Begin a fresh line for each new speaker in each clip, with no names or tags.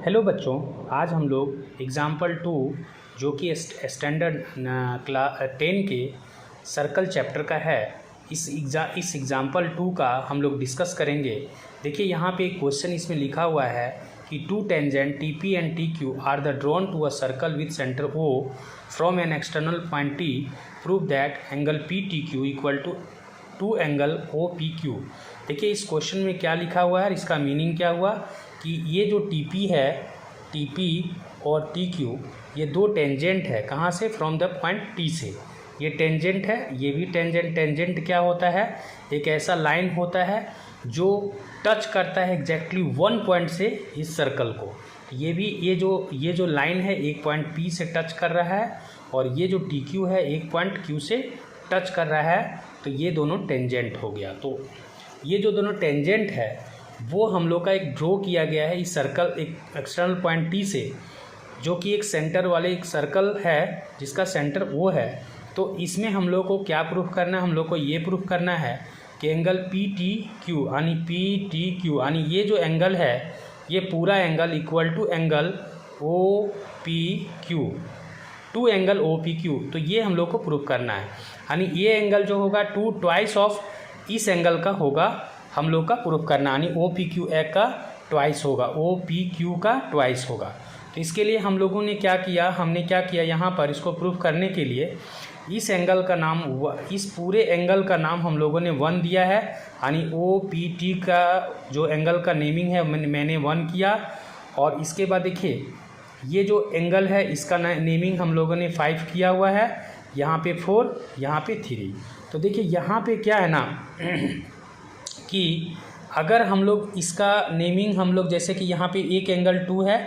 Hello बच्चों, आज हम लोग एग्ज़ाम्पल 2 जो कि स्टैंडर्ड क्लास 10 के सर्कल चैप्टर का है, इस एग्ज़ाम्पल 2 का हम लोग डिस्कस करेंगे। देखिए यहाँ पे एक क्वेश्चन इसमें लिखा हुआ है कि two tangent TP and TQ are the drawn to a circle with centre O from an external point T, prove that angle PTQ equal to angle OPQ। देखिए इस क्वेश्चन में क्या लिखा हुआ है, इसका मीनिंग क्या हुआ कि ये जो TP है, TP और TQ ये दो टेंजेंट है। कहाँ से? फ्रॉम द पॉइंट T से। ये टेंजेंट है, ये भी टेंजेंट। टेंजेंट क्या होता है? एक ऐसा लाइन होता है जो टच करता है एग्जैक्टली वन पॉइंट से इस सर्कल को। ये जो लाइन है एक पॉइंट P से टच कर रहा है और ये जो TQ है एक पॉइंट Q से टच कर रहा है, तो ये दोनों टेंजेंट हो गया। तो ये जो दोनों टेंजेंट है वो हम लोग का एक ड्रॉ किया गया है इस सर्कल एक एक्सटर्नल पॉइंट T से, जो कि एक सेंटर वाले एक सर्कल है जिसका सेंटर वो है। तो इसमें हम लोग को क्या प्रूफ करना है? हम लोग को ये प्रूफ करना है कि एंगल PTQ यानी ये जो एंगल है ये पूरा angle equal to angle OPQ, two angle OPQ। तो ये हम लोग को प्रूफ करना है, यानी ये एंगल जो होगा ट्वाइस ऑफ इस एंगल का होगा, हम लोग का प्रूफ करना, यानी OPQ का ट्वाइस होगा, OPQ का ट्वाइस होगा। तो इसके लिए हम लोगों ने क्या किया, यहाँ पर इसको प्रूफ करने के लिए इस एंगल का नाम, इस पूरे एंगल का नाम हम लोगों ने 1 दिया है, यानी OPT का जो एंगल का नेमिंग है मैंने 1 किया। और इसके बाद देखिए ये जो एंगल है इसका नेमिंग हम लोगों ने 5 किया हुआ है, यहाँ पे 4, यहाँ पे 3। तो देखिए यहाँ पे क्या है ना कि अगर हम लोग इसका नेमिंग हम लोग जैसे कि यहाँ पे एक एंगल 2 है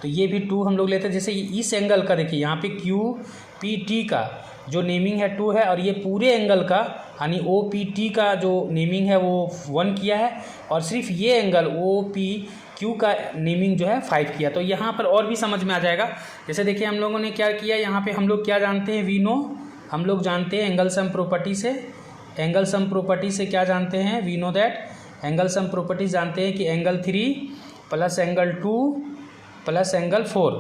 तो ये भी 2 हम लोग लेते हैं। जैसे इस एंगल का देखिए यहाँ पे QPT का जो नेमिंग है 2 है, और ये पूरे एंगल का यानी OPT का जो नेमिंग है वो 1 किया है, और सिर्फ ये एंगल OPQ का नेमिंग जो है 5 किया। तो यहाँ पर और भी समझ में आ जाएगा। जैसे देखिए हम लोगों ने क्या किया, यहाँ पे हम लोग क्या जानते हैं, वी नो, हम लोग जानते हैं एंगल सम प्रॉपर्टी से। एंगल सम प्रॉपर्टी से क्या जानते हैं? We know that angle sum property जानते हैं कि angle 3 plus angle 2 plus angle 4,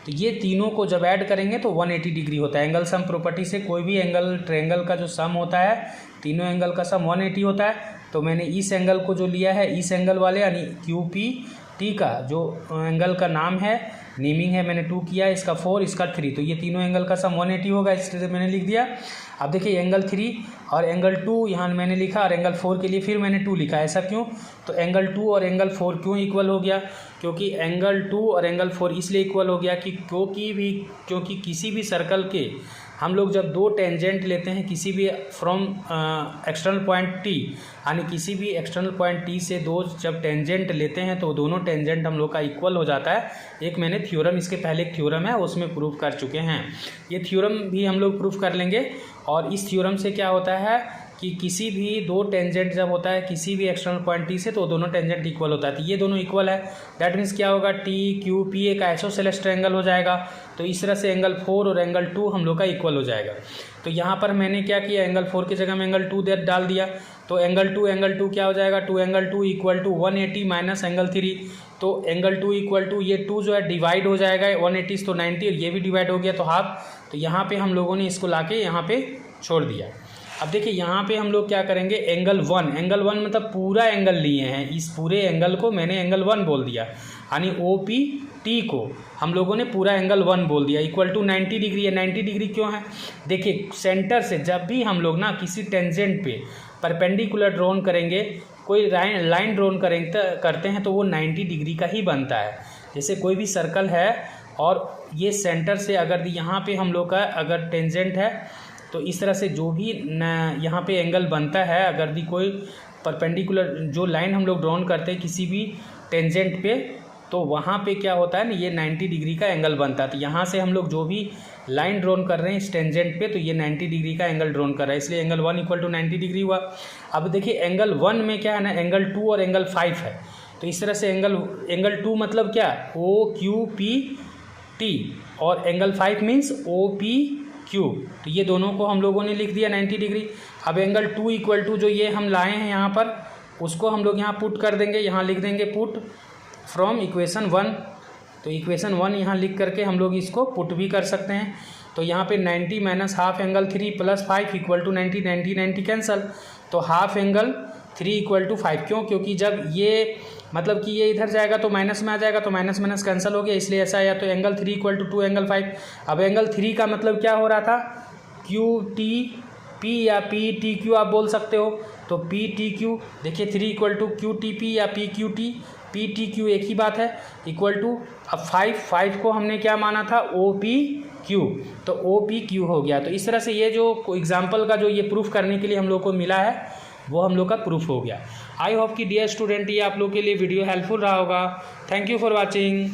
तो ये तीनों को जब ऐड करेंगे तो 180 डिग्री होता है। एंगल सम प्रॉपर्टी से कोई भी एंगल ट्रायंगल का जो सम होता है, तीनों एंगल का सम 180 होता है। तो मैंने इस एंगल को जो लिया है, इस एंगल वाले यानी QPT का जो एंगल का नाम है, नेमिंग है मैंने 2 किया, इसका 4, इसका 3, तो ये तीनों एंगल का सम 180 होगा, इसलिए मैंने लिख दिया। अब देखिए एंगल 3 और एंगल 2 यहाँ मैंने लिखा, और एंगल 4 के लिए फिर मैंने 2 लिखा। ऐसा क्यों? तो एंगल 2 और एंगल 4 क्यों इक्वल हो गया? क्योंकि एंगल 2 और एंगल 4 इसलिए इक्वल हो गया कि क्योंकि किसी भी सर्कल के हम लोग जब दो टेंजेंट लेते हैं किसी भी फ्रॉम एक्सटर्नल पॉइंट T, यानी किसी भी एक्सटर्नल पॉइंट T से दो जब टेंजेंट लेते हैं तो दोनों टेंजेंट हम लोग का इक्वल हो जाता है। एक मैंने थ्योरम, इसके पहले एक थ्योरम है उसमें प्रूफ कर चुके हैं, ये थ्योरम भी हम लोग प्रूफ कर लेंगे। और इस थ्योरम से क्या होता है कि किसी भी दो टेंजेंट जब होता है किसी भी एक्सटर्नल पॉइंट T से, तो दोनों टेंजेंट इक्वल होता है। तो ये दोनों इक्वल है, दैट मीन्स क्या होगा, TQP एक आइसोसेलेस ट्रायंगल हो जाएगा। तो इस तरह से एंगल 4 और एंगल 2 हम लोग का इक्वल हो जाएगा। तो यहाँ पर मैंने क्या किया, एंगल 4 की जगह में एंगल 2 डाल दिया। तो एंगल 2 क्या हो जाएगा, 2 angle 2 equal to 180 minus angle 3। तो एंगल 2 इक्वल टू ये 2 जो है डिवाइड हो जाएगा, 180 तो 90, और ये भी डिवाइड हो गया तो हाफ। तो यहाँ पे हम लोगों ने इसको लाके यहाँ पे छोड़ दिया। अब देखिए यहाँ पे हम लोग क्या करेंगे, एंगल 1 मतलब पूरा एंगल लिए हैं, इस पूरे एंगल को मैंने एंगल 1 बोल दिया, यानी OPT को हम लोगों ने पूरा एंगल 1 बोल दिया, इक्वल टू 90 डिग्री है। 90 डिग्री क्यों है? देखिए सेंटर से जब भी हम लोग ना किसी टेंजेंट पे परपेंडिकुलर ड्रॉन करेंगे, कोई लाइन ड्रॉन करते हैं तो वो 90 डिग्री का ही बनता है। जैसे कोई भी सर्कल है और ये सेंटर से अगर यहाँ पे हम लोग का अगर टेंजेंट है, तो इस तरह से जो भी यहाँ पे एंगल बनता है, अगर भी कोई परपेंडिकुलर जो लाइन हम लोग ड्रॉन करते हैं किसी भी टेंजेंट पे, तो वहाँ पे क्या होता है ना, ये 90 डिग्री का एंगल बनता है। तो यहाँ से हम लोग जो भी लाइन ड्रॉन कर रहे हैं इस टेंजेंट पे, तो ये 90 डिग्री का एंगल ड्रॉन कर रहा है, इसलिए एंगल 1 इक्वल टू 90 डिग्री हुआ। अब देखिए एंगल 1 में क्या है ना, एंगल 2 और एंगल 5 है। तो इस तरह से एंगल 2 मतलब क्या, OQPT, और एंगल 5 मीन्स OPQ। तो ये दोनों को हम लोगों ने लिख दिया 90 डिग्री। अब एंगल 2 इक्वल टू जो ये हम लाए हैं यहाँ पर, उसको हम लोग यहाँ पुट कर देंगे, यहाँ लिख देंगे पुट फ्रॉम इक्वेशन 1 तो इक्वेशन 1 यहाँ लिख करके हम लोग इसको पुट भी कर सकते हैं। तो यहाँ पे 90 minus half angle 3 plus 5 equal to 90, 90 90 cancel. तो हाफ एंगल 3 इक्वल टू 5, क्यों? क्योंकि जब ये मतलब कि ये इधर जाएगा तो माइनस में आ जाएगा, तो माइनस माइनस कैंसिल हो गया, इसलिए ऐसा आया। तो एंगल 3 इक्वल टू 2 एंगल 5। अब एंगल 3 का मतलब क्या हो रहा था? क्यू टी पी या पी टी क्यू आप बोल सकते हो। तो पी टी क्यू देखिए 3 equal to Q T P या P Q T, P T Q एक ही बात है, इक्वल टू अब 5 को हमने क्या माना था? ओ पी क्यू, तो ओ पी क्यू हो गया। तो इस तरह से ये जो एग्जाम्पल का जो ये प्रूफ करने के लिए हम लोग को मिला है वो हम लोग का प्रूफ हो गया। आई होप कि डियर स्टूडेंट ये आप लोग के लिए वीडियो हेल्पफुल रहा होगा। Thank you for watching.